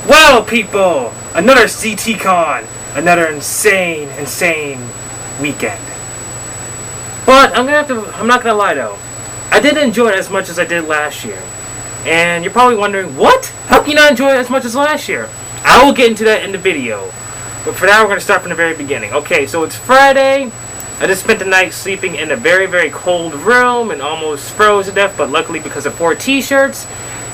Well, people, another CTCon, another insane weekend. But I'm not gonna lie though, I didn't enjoy it as much as I did last year. And you're probably wondering, what? How can you not enjoy it as much as last year? I will get into that in the video. But for now, we're gonna start from the very beginning. Okay, so it's Friday. I just spent the night sleeping in a very cold room and almost froze to death, but luckily because of 4 t-shirts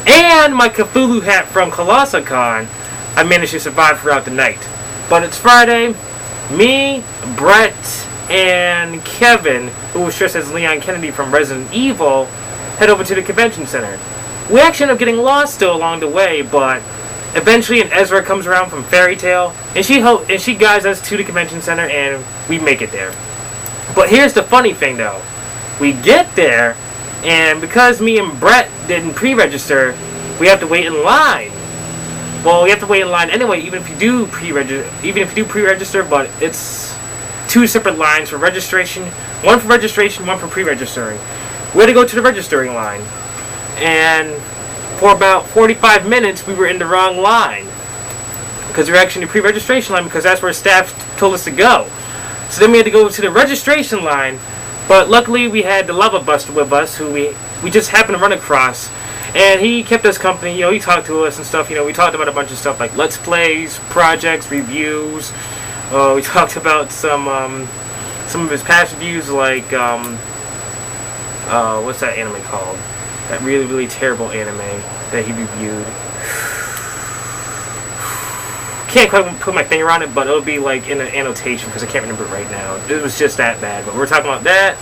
and my Cthulhu hat from ConnectiCon, I managed to survive throughout the night. But it's Friday. Me, Brett, and Kevin, who was dressed as Leon Kennedy from Resident Evil, head over to the convention center. We actually end up getting lost still along the way, but eventually an Ezra comes around from Fairy Tale, and she guides us to the convention center, and we make it there. But here's the funny thing though. We get there, and because me and Brett didn't pre-register, we have to wait in line. Well, we have to wait in line anyway, even if you do pre-register, but it's 2 separate lines for registration. One for registration, one for pre-registering. We had to go to the registering line. And for about 45 minutes, we were in the wrong line. Because we were actually in the pre-registration line, because that's where staff told us to go. So then we had to go to the registration line. But luckily, we had the Lava Buster with us, who we just happened to run across. And he kept us company, he talked to us and stuff, we talked about a bunch of stuff like Let's Plays, projects, reviews. We talked about some of his past reviews, like, what's that anime called? That really terrible anime that he reviewed. Can't quite put my finger on it, but it'll be like in an annotation because I can't remember it right now. It was just that bad, but we're talking about that.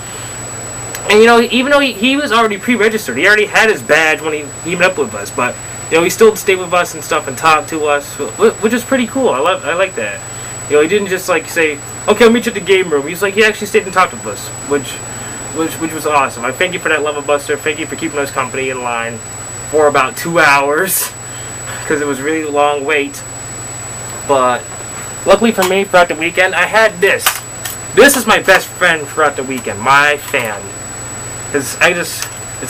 And even though he was already pre-registered, he already had his badge when he met up with us, but he still stayed with us and stuff and talked to us, which is pretty cool. I like that. He didn't just like say, "Okay, I'll meet you at the game room." He's like, he actually stayed and talked with us, which was awesome. I thank you for that, Lava Buster. Thank you for keeping us company in line for about 2 hours because it was a really long wait. But luckily for me, throughout the weekend, I had this. This is my best friend throughout the weekend, my fan. It's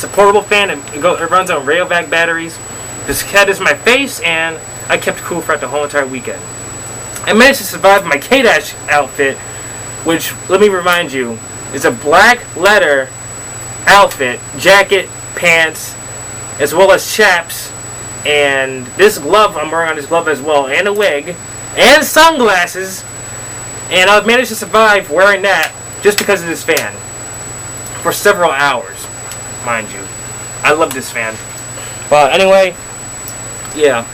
a portable fan. It runs on Rayovac batteries. This had this in my face, and I kept cool throughout the whole entire weekend. I managed to survive my K-Dash outfit, which, let me remind you, is a black leather outfit, jacket, pants, as well as chaps, and this glove, I'm wearing on this glove as well, and a wig, and sunglasses, and I've managed to survive wearing that just because of this fan. For several hours, mind you. I love this fan. But anyway, yeah.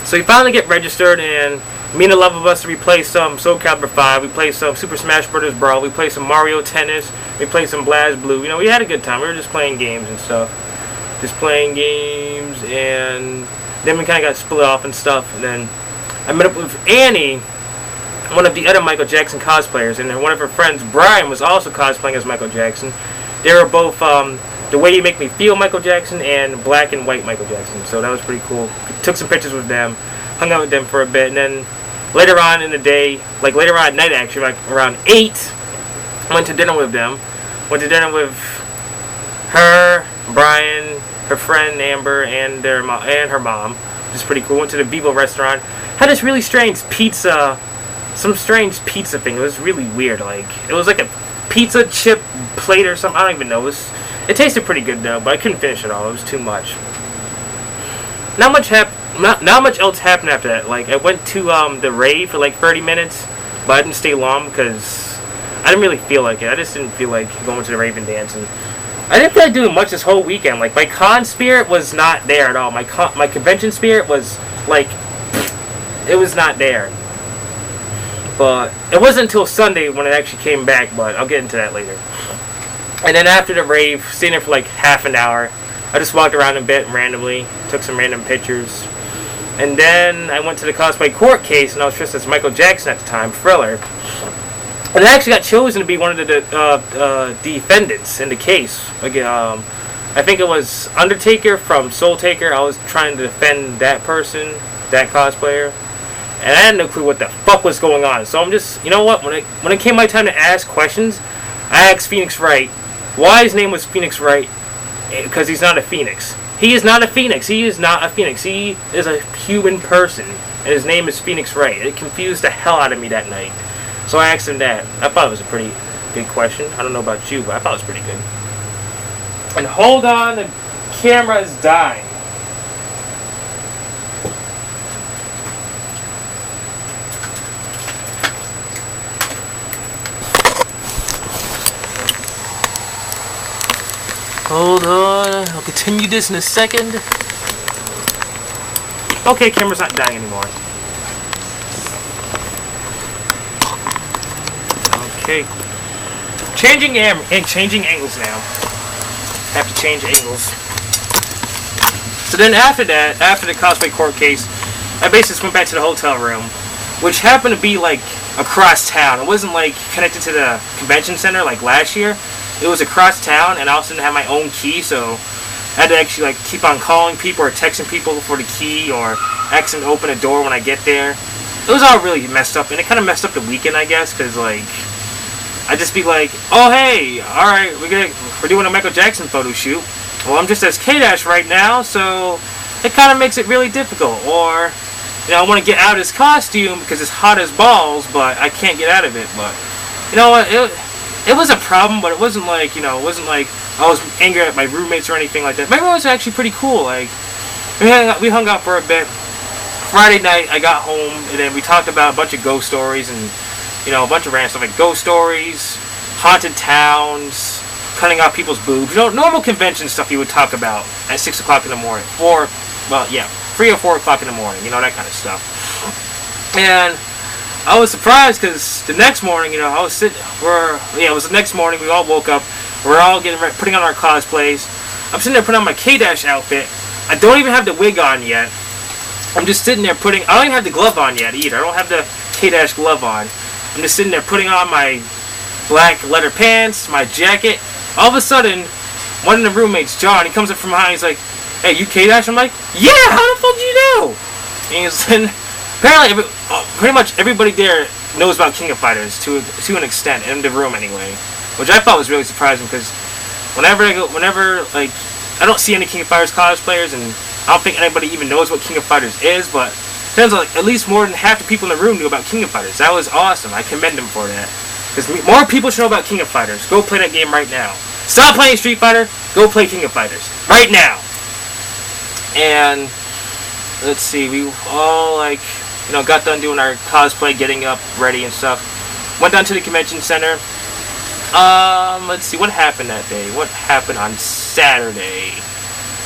So we finally get registered, and me and the Lava Buster, we play some Soul Calibur 5, we play some Super Smash Bros. Brawl, we play some Mario Tennis, we play some BlazBlue. We had a good time. We were just playing games and stuff. Just playing games, and then we kind of got split off and stuff. And then I met up with Annie, one of the other Michael Jackson cosplayers, and one of her friends, Brian, was also cosplaying as Michael Jackson. They were both The Way You Make Me Feel Michael Jackson and Black and White Michael Jackson. So that was pretty cool. Took some pictures with them, hung out with them for a bit, and then later on in the day, like later on at night actually, like around 8, I went to dinner with them. Went to dinner with her, Brian, her friend Amber, and her mom, which is pretty cool. Went to the Vivo restaurant. Had this really strange pizza, some strange pizza thing. It was really weird. Like, it was like a pizza chip plate or something. I don't even know. It tasted pretty good though, but I couldn't finish it all. It was too much. Not much else happened after that. Like, I went to the rave for like 30 minutes, but I didn't stay long because I didn't really feel like it. I just didn't feel like going to the rave and dancing. I didn't feel like doing much this whole weekend. Like, my con spirit was not there at all. My convention spirit was like, it was not there. But it wasn't until Sunday when it actually came back, but I'll get into that later. And then after the rave, staying there for like half an hour, I just walked around a bit randomly, took some random pictures. And then I went to the cosplay court case, and I was dressed as Michael Jackson at the time, Thriller. And I actually got chosen to be one of the defendants in the case. Again, I think it was Undertaker from Soul Taker. I was trying to defend that person, that cosplayer. And I had no clue what the fuck was going on. So I'm just, you know what, when it came my time to ask questions, I asked Phoenix Wright why his name was Phoenix Wright, because he's not a phoenix. He is not a phoenix. He is not a phoenix. He is a human person, and his name is Phoenix Wright. It confused the hell out of me that night. So I asked him that. I thought it was a pretty good question. I don't know about you, but I thought it was pretty good. And hold on, the camera is dying. Hold on, I'll continue this in a second. Okay, camera's not dying anymore. Okay. Changing angles now. Have to change angles. So then after that, after the cosplay court case, I basically just went back to the hotel room, which happened to be like across town. It wasn't like connected to the convention center like last year. It was across town, and I also didn't have my own key, so I had to actually like keep on calling people or texting people for the key, or asking to open a door when I get there. It was all really messed up, and it kind of messed up the weekend, I guess, because like I'd just be like, oh hey, all right, we're doing a Michael Jackson photo shoot. Well, I'm just as K-Dash right now, so it kind of makes it really difficult. Or you know, I want to get out of this costume because it's hot as balls, but I can't get out of it. But you know what? It was a problem, but it wasn't like, you know, it wasn't like I was angry at my roommates or anything like that. My roommates were actually pretty cool. Like, we hung out for a bit. Friday night, I got home, and then we talked about a bunch of ghost stories and, you know, a bunch of random stuff like ghost stories, haunted towns, cutting out people's boobs. You know, normal convention stuff you would talk about at 6 o'clock in the morning. 3 or 4 o'clock in the morning, you know, that kind of stuff. And I was surprised because the next morning, you know, I was sitting, it was the next morning, we all woke up, we're all getting ready, putting on our cosplays. I'm sitting there putting on my K-Dash outfit. I don't even have the wig on yet. I'm just sitting there I don't even have the glove on yet either. I don't have the K-Dash glove on. I'm just sitting there putting on my black leather pants, my jacket. All of a sudden, one of the roommates, John, he comes up from behind, he's like, hey, you K-Dash? I'm like, yeah, how the fuck do you know? And apparently, pretty much everybody there knows about King of Fighters to an extent, in the room anyway, which I thought was really surprising because whenever like I don't see any King of Fighters cosplayers, and I don't think anybody even knows what King of Fighters is, but it turns out like at least more than half the people in the room knew about King of Fighters. That was awesome. I commend them for that because more people should know about King of Fighters. Go play that game right now. Stop playing Street Fighter. Go play King of Fighters right now. And let's see, we all like, you know, got done doing our cosplay, getting up, ready and stuff. Went down to the convention center. Let's see, what happened that day? What happened on Saturday?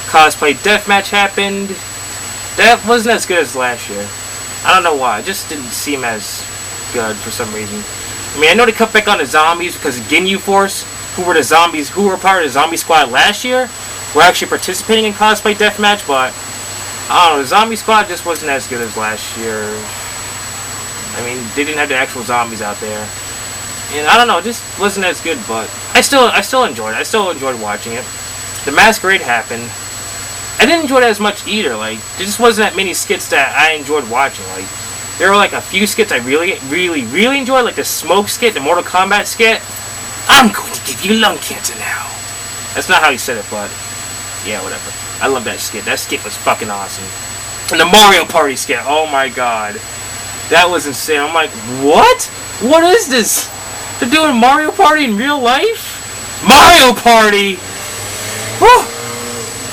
Cosplay deathmatch happened. That wasn't as good as last year. I don't know why. It just didn't seem as good for some reason. I mean, I know they cut back on the zombies because Ginyu Force, who were part of the zombie squad last year, were actually participating in cosplay deathmatch, but I don't know, the zombie squad just wasn't as good as last year. I mean, they didn't have the actual zombies out there. And I don't know, it just wasn't as good, but I still enjoyed it. I still enjoyed watching it. The Masquerade happened. I didn't enjoy it as much either. Like, there just wasn't that many skits that I enjoyed watching. Like, there were like a few skits I really enjoyed, like the Smoke skit, the Mortal Kombat skit. I'm going to give you lung cancer now. That's not how he said it, but yeah, whatever. I love that skit. That skit was fucking awesome. And the Mario Party skit, oh my god. That was insane. I'm like, what? What is this? They're doing Mario Party in real life? Mario Party! Whew.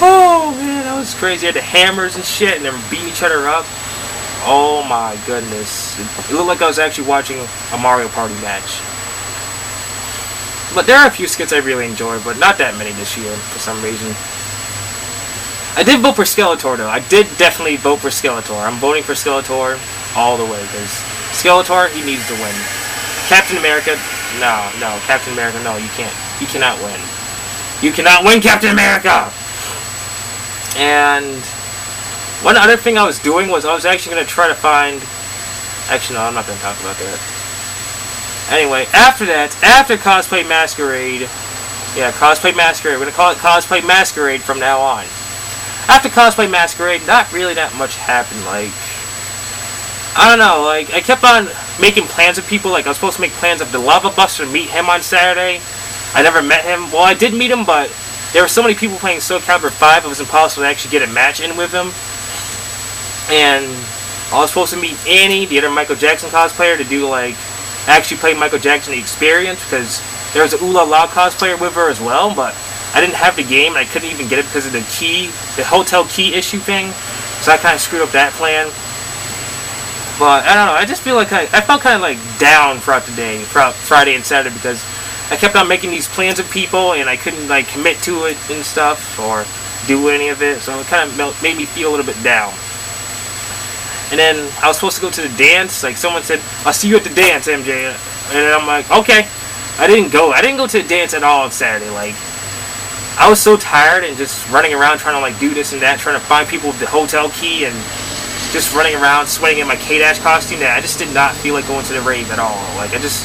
Oh man, that was crazy. They had the hammers and shit, and they were beating each other up. Oh my goodness. It looked like I was actually watching a Mario Party match. But there are a few skits I really enjoyed, but not that many this year, for some reason. I did vote for Skeletor, though. I did definitely vote for Skeletor. I'm voting for Skeletor all the way, because Skeletor, he needs to win. Captain America, no, Captain America, no, you can't. You cannot win. You cannot win, Captain America! And one other thing I was doing was I was actually going to try to find... Actually, no, I'm not going to talk about that. Anyway, after that, after Cosplay Masquerade... Yeah, Cosplay Masquerade. We're going to call it Cosplay Masquerade from now on. After Cosplay Masquerade, not really that much happened. Like, I don't know, like, I kept on making plans with people. Like, I was supposed to make plans of the Lava Buster, meet him on Saturday. I never met him. Well, I did meet him, but there were so many people playing Soul Calibur 5, it was impossible to actually get a match in with them. And I was supposed to meet Annie, the other Michael Jackson cosplayer, to do like actually play Michael Jackson the Experience, because there was an Ooh La La cosplayer with her as well, but I didn't have the game and I couldn't even get it because of the key, the hotel key issue thing. So I kind of screwed up that plan. But I don't know, I just feel like I felt kind of like down throughout the day, throughout Friday and Saturday, because I kept on making these plans with people and I couldn't like commit to it and stuff or do any of it. So it kind of made me feel a little bit down. And then I was supposed to go to the dance. Like someone said, I'll see you at the dance, MJ. And then I'm like, okay. I didn't go to the dance at all on Saturday. Like, I was so tired and just running around trying to like do this and that, trying to find people with the hotel key and just running around sweating in my K-Dash costume, that I just did not feel like going to the rave at all. Like, it was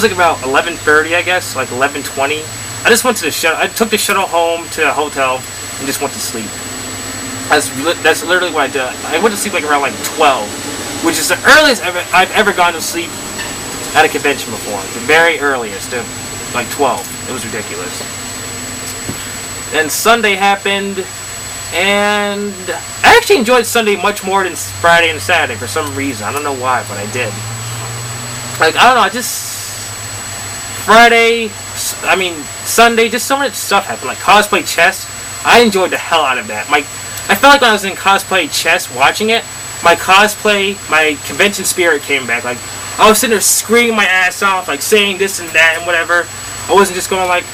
like about 11:30, I guess, like 11:20. I just went to the shuttle. I took the shuttle home to the hotel and just went to sleep. That's literally what I did. I went to sleep like around like 12, which is the earliest I've ever gone to sleep at a convention before. The very earliest, like 12. It was ridiculous. Then Sunday happened, and I actually enjoyed Sunday much more than Friday and Saturday for some reason. I don't know why, but I did. Like, I don't know, Sunday, just so much stuff happened. Like cosplay chess, I enjoyed the hell out of that. I felt like when I was in cosplay chess watching it, my convention spirit came back. Like, I was sitting there screaming my ass off, like saying this and that and whatever. I wasn't just going like,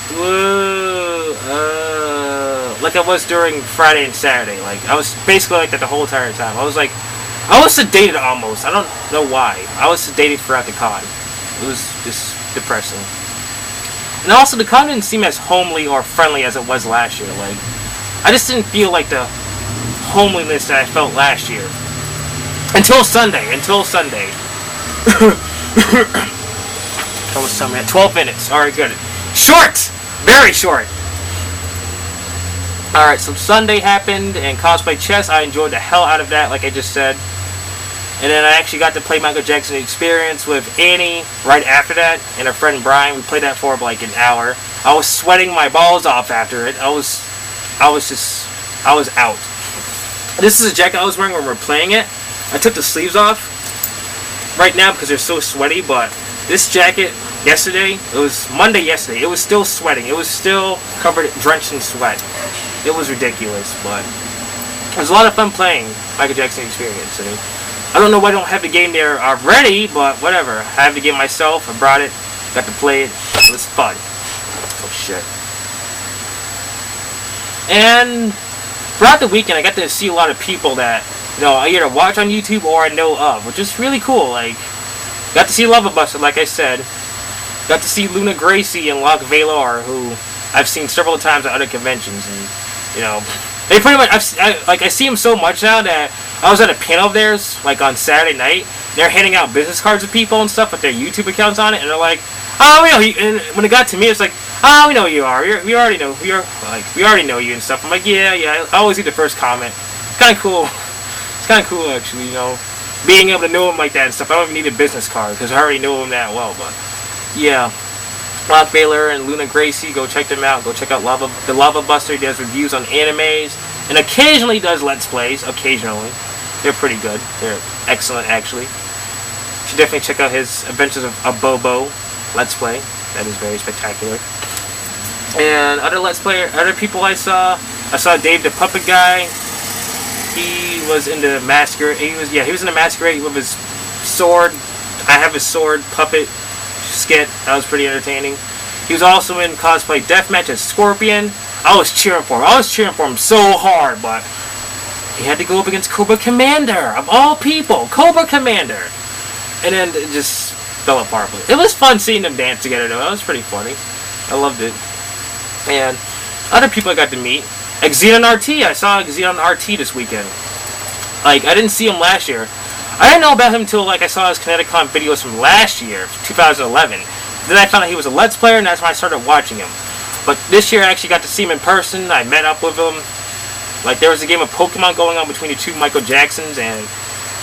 like I was during Friday and Saturday. Like, I was basically like that the whole entire time. I was sedated almost. I don't know why. I was sedated throughout the con. It was just depressing. And also, the con didn't seem as homely or friendly as it was last year. Like, I just didn't feel like the homeliness that I felt last year. Until Sunday. Almost somewhere at 12 minutes. Alright, good. Short! Very short! Alright, so Sunday happened, and cosplay chess, I enjoyed the hell out of that, like I just said. And then I actually got to play Michael Jackson Experience with Annie right after that, and her friend Brian. We played that for like an hour. I was sweating my balls off after it. I was out. This is a jacket I was wearing when we were playing it. I took the sleeves off right now because they're so sweaty, but this jacket yesterday, it was Monday yesterday, it was still sweating. It was still covered, drenched in sweat. It was ridiculous, but it was a lot of fun playing Michael Jackson Experience. And I don't know why I don't have the game there already, but whatever. I have the game myself. I brought it, got to play it. It was fun. Oh shit. And throughout the weekend, I got to see a lot of people that, you know, I either watch on YouTube or I know of, which is really cool. Like, got to see Lava Buster, like I said. Got to see Luna Gracie and Locke Valor, who I've seen several times at other conventions, and you know, they pretty much I see them so much now that I was at a panel of theirs like on Saturday night. They're handing out business cards to people and stuff with their YouTube accounts on it, and they're like, "Oh, we know you." And when it got to me, it's like, "Oh, we know who you are. We already know we already know you and stuff." I'm like, "Yeah." I always read the first comment. It's kind of cool. It's kind of cool actually, you know, being able to know them like that and stuff. I don't even need a business card because I already know them that well, but. Yeah, Locke Valor and Luna Gracie, go check them out. Go check out the Lava Buster. He does reviews on animes and occasionally does Let's Plays. Occasionally, they're pretty good. They're excellent, actually. You should definitely check out his Adventures of Bobo Let's Play. That is very spectacular. And other people I saw Dave the Puppet Guy. He was in the masquerade. He was in the masquerade with his sword. I have his sword puppet skit. That was pretty entertaining. He was also in cosplay deathmatch as Scorpion. I was cheering for him. I was cheering for him so hard, but he had to go up against Cobra Commander, of all people. Cobra Commander. And then it just fell apart. But it was fun seeing them dance together, though. That was pretty funny. I loved it. And other people I got to meet. Like Xenon RT. I saw Xenon RT this weekend. Like, I didn't see him last year. I didn't know about him until like I saw his ConnectiCon videos from last year, 2011. Then I found out he was a Let's Player, and that's when I started watching him. But this year I actually got to see him in person. I met up with him. Like, there was a game of Pokemon going on between the two Michael Jacksons, and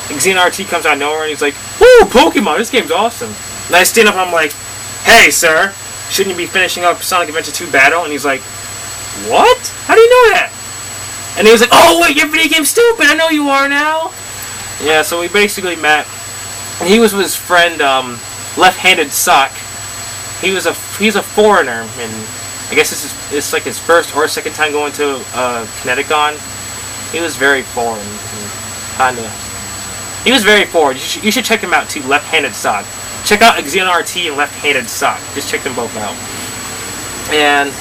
Xenon RT comes out of nowhere, and he's like, "Woo, Pokemon, this game's awesome." And I stand up and I'm like, "Hey, sir, shouldn't you be finishing up Sonic Adventure 2 Battle?" And he's like, what? How do you know that? And he was like, oh wait, you're VideoGameStupid, I know you are now. Yeah, so we basically met. And he was with his friend, Left-Handed Sock. He's a foreigner, and I guess it's like his first or second time going to ConnectiCon. He was very foreign, kinda. He was very foreign. You should check him out too, Left-Handed Sock. Check out XenRT and Left-Handed Sock. Just check them both out. And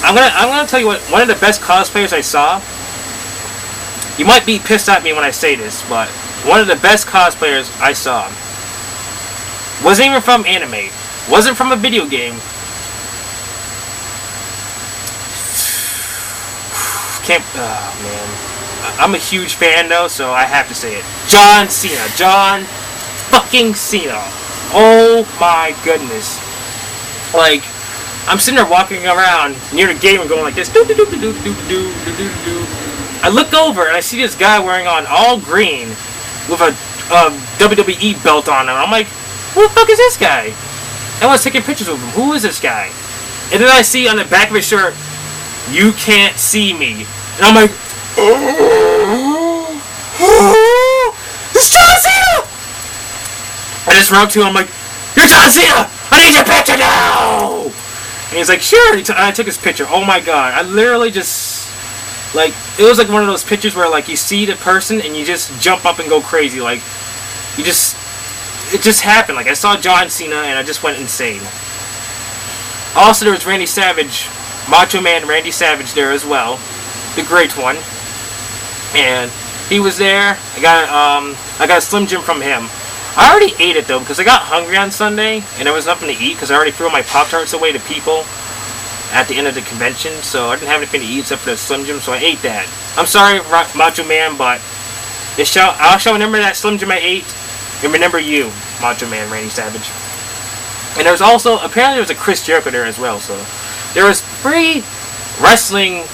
I'm gonna tell you what, one of the best cosplayers I saw. You might be pissed at me when I say this, but one of the best cosplayers I saw wasn't even from anime, wasn't from a video game. Oh man, I'm a huge fan though, so I have to say it. John Cena, John fucking Cena. Oh my goodness! Like, I'm sitting there walking around near the game and going like this. Doo doo doo doo doo doo doo doo doo. I look over and I see this guy wearing on all green with a WWE belt on him. I'm like, who the fuck is this guy? I was taking pictures of him. Who is this guy? And then I see on the back of his shirt, "You can't see me." And I'm like, it's John Cena! I just run up to him, I'm like, "You're John Cena! I need your picture now!" And he's like, "Sure." And I took his picture. Oh my god. I literally just, like, it was like one of those pictures where, like, you see the person and you just jump up and go crazy. Like, it just happened. Like, I saw John Cena and I just went insane. Also, there was Randy Savage, Macho Man Randy Savage there as well. The great one. And he was there. I got a Slim Jim from him. I already ate it though because I got hungry on Sunday and there was nothing to eat because I already threw my Pop-Tarts away to people at the end of the convention, so I didn't have anything to eat except for the Slim Jim, so I ate that. I'm sorry, Macho Man, but I shall remember that Slim Jim I ate and remember you, Macho Man Randy Savage. And there was also, apparently there was a Chris Jericho there as well, so there was 3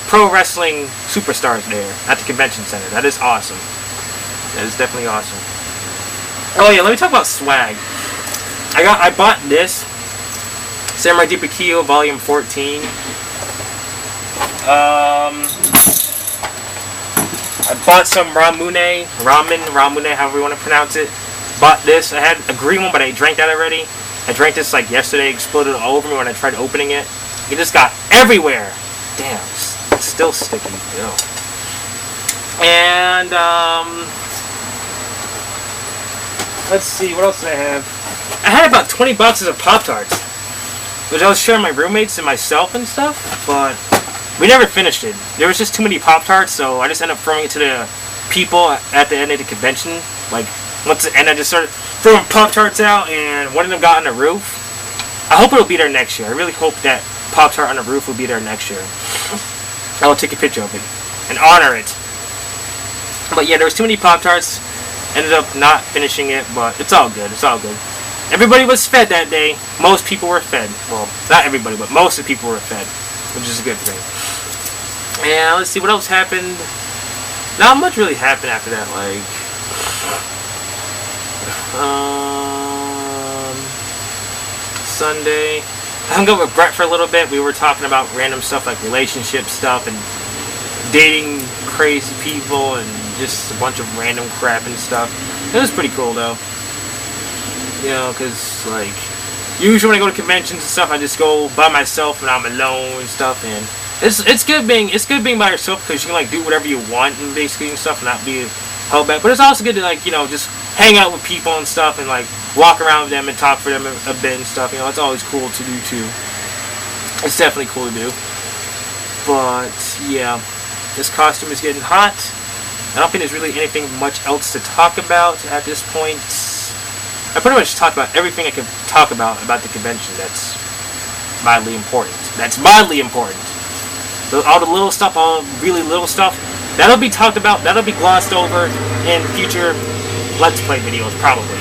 pro wrestling superstars there at the convention center. That is awesome. That is definitely awesome. Oh yeah, let me talk about swag. I bought this Samurai Deeper Kyo Volume 14. I bought some ramen, however you want to pronounce it. Bought this. I had a green one, but I drank that already. I drank this like yesterday, exploded all over me when I tried opening it. It just got everywhere. Damn, it's still sticky. Ew. And let's see, what else did I have? I had about 20 boxes of Pop-Tarts, which I was sharing my roommates and myself and stuff, but we never finished it. There was just too many Pop-Tarts, so I just ended up throwing it to the people at the end of the convention. Like, once it ended, I just started throwing Pop-Tarts out, and one of them got on the roof. I hope it'll be there next year. I really hope that Pop-Tart on the roof will be there next year. I will take a picture of it and honor it. But yeah, there was too many Pop-Tarts. Ended up not finishing it, but it's all good. It's all good. Everybody was fed that day. Most people were fed. Well, not everybody, but most of the people were fed, which is a good thing. And let's see what else happened. Not much really happened after that. Like, Sunday, I hung out with Brett for a little bit. We were talking about random stuff like relationship stuff and dating crazy people and just a bunch of random crap and stuff. It was pretty cool though. You know, because like usually when I go to conventions and stuff, I just go by myself and I'm alone and stuff. And it's good being by yourself because you can like do whatever you want and basically and stuff and not be held back. But it's also good to like, you know, just hang out with people and stuff and like walk around with them and talk for them a bit and stuff. You know, it's always cool to do too. It's definitely cool to do. But yeah, this costume is getting hot. I don't think there's really anything much else to talk about at this point. I pretty much talked about everything I could talk about the convention that's mildly important. That's mildly important. All the little stuff, all really little stuff, that'll be talked about, that'll be glossed over in future Let's Play videos, probably.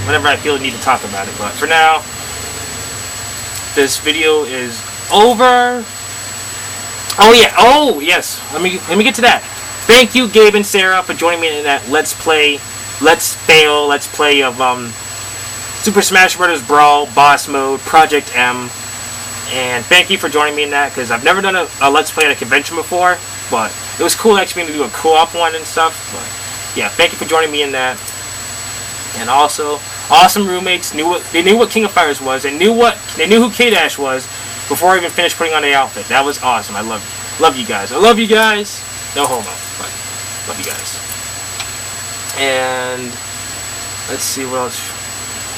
Whenever I feel the need to talk about it. But for now, this video is over. Oh yeah, oh yes, let me get to that. Thank you, Gabe and Sarah, for joining me in that Let's Play of Super Smash Bros. Brawl, Boss Mode, Project M. And thank you for joining me in that, because I've never done a Let's Play at a convention before, but it was cool actually to do a co-op one and stuff. But yeah, thank you for joining me in that. And also, awesome roommates. They knew what King of Fighters was. They knew who K-Dash was before I even finished putting on the outfit. That was awesome. I love you guys. I love you guys. No homo, but love you guys. And let's see what else.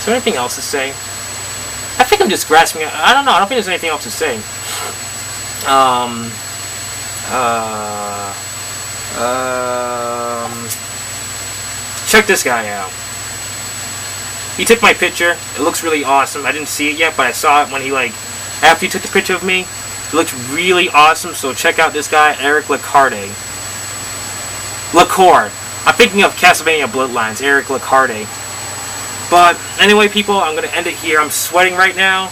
Is there anything else to say? I think I'm just grasping it. I don't know. I don't think there's anything else to say. Check this guy out. He took my picture. It looks really awesome. I didn't see it yet, but I saw it when he, like, after he took the picture of me. It looked really awesome, so check out this guy, Eric Lacarde. I'm thinking of Castlevania Bloodlines, Eric Lacarde. But anyway, people, I'm going to end it here. I'm sweating right now.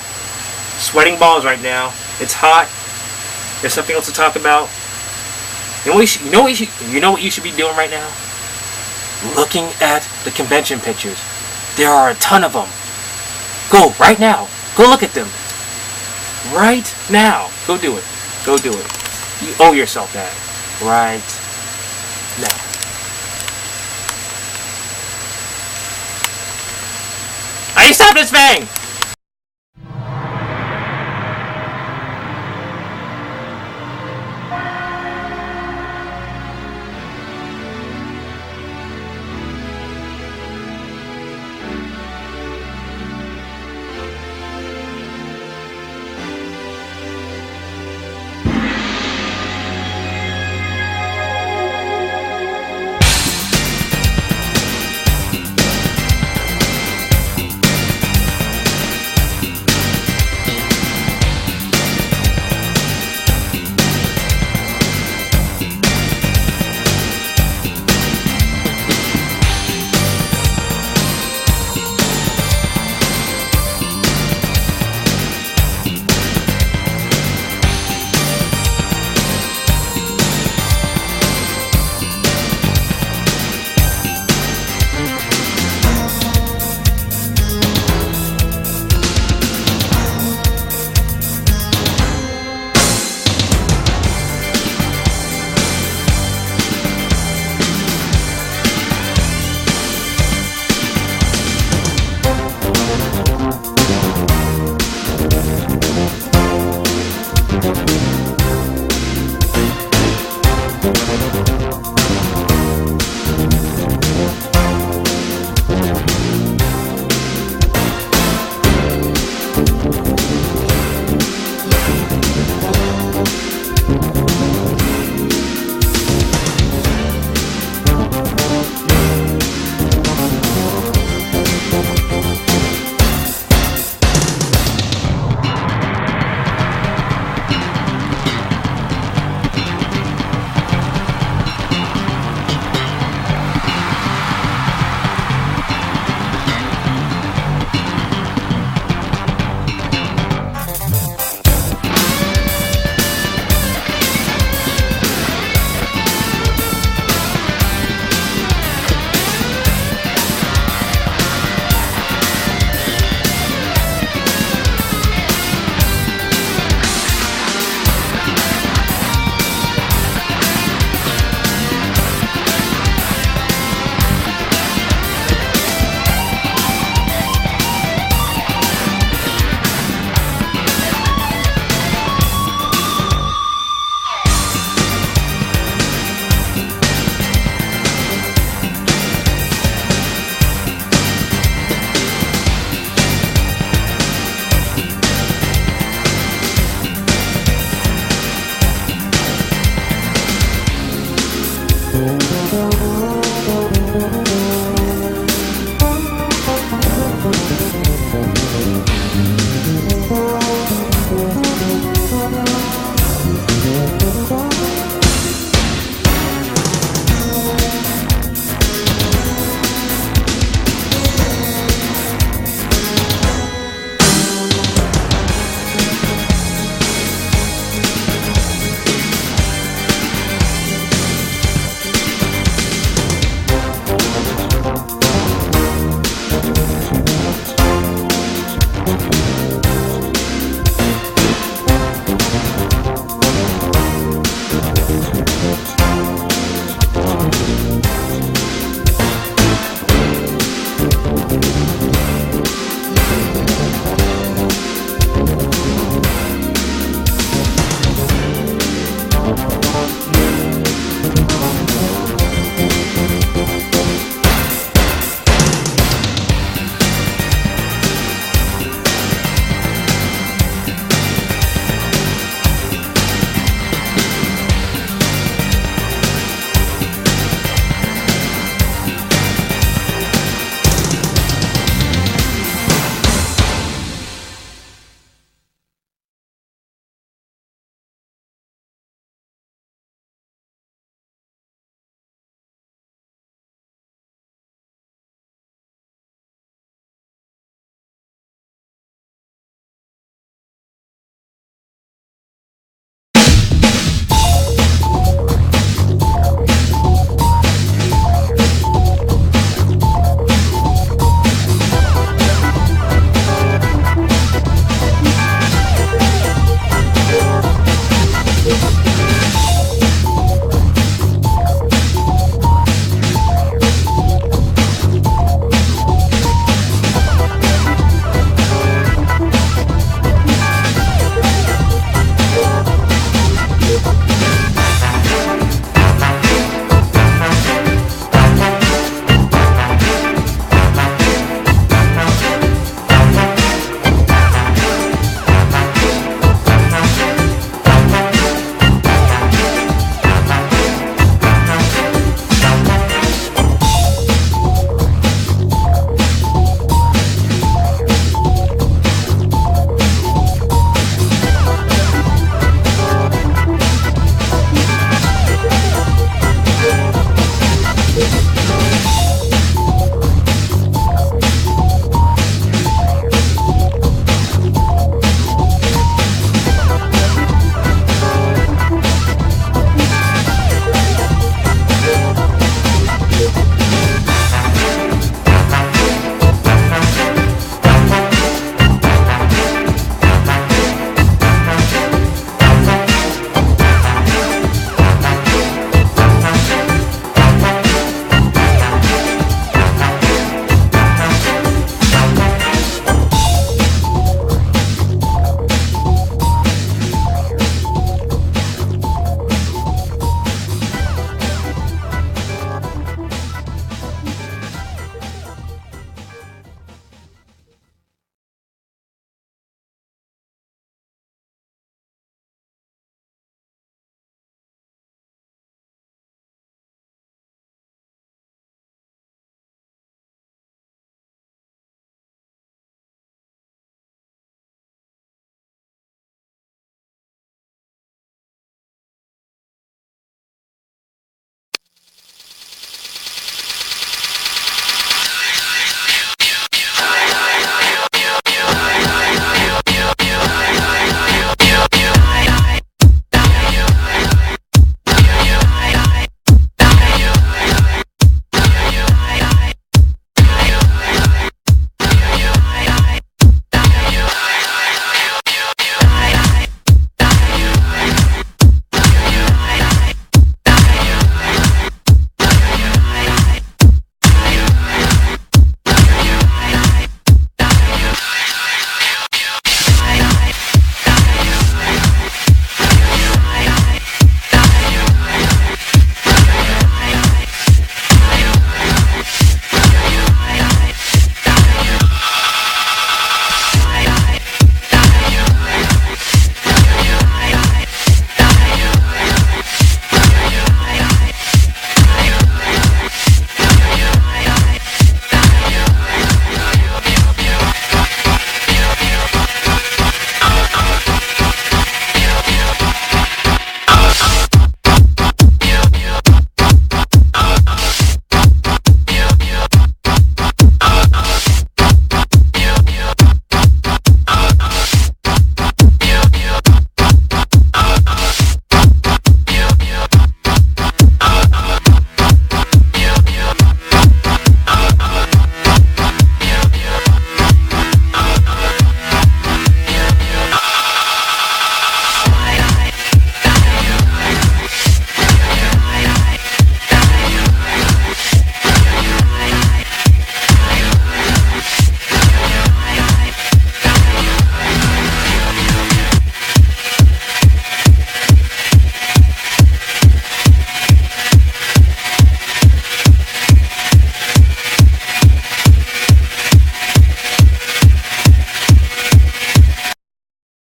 Sweating balls right now. It's hot. There's something else to talk about. You know what you should be doing right now? Looking at the convention pictures. There are a ton of them. Go, right now. Go look at them. Right now. Go do it. Go do it. You owe yourself that. Right now. I stop this thing!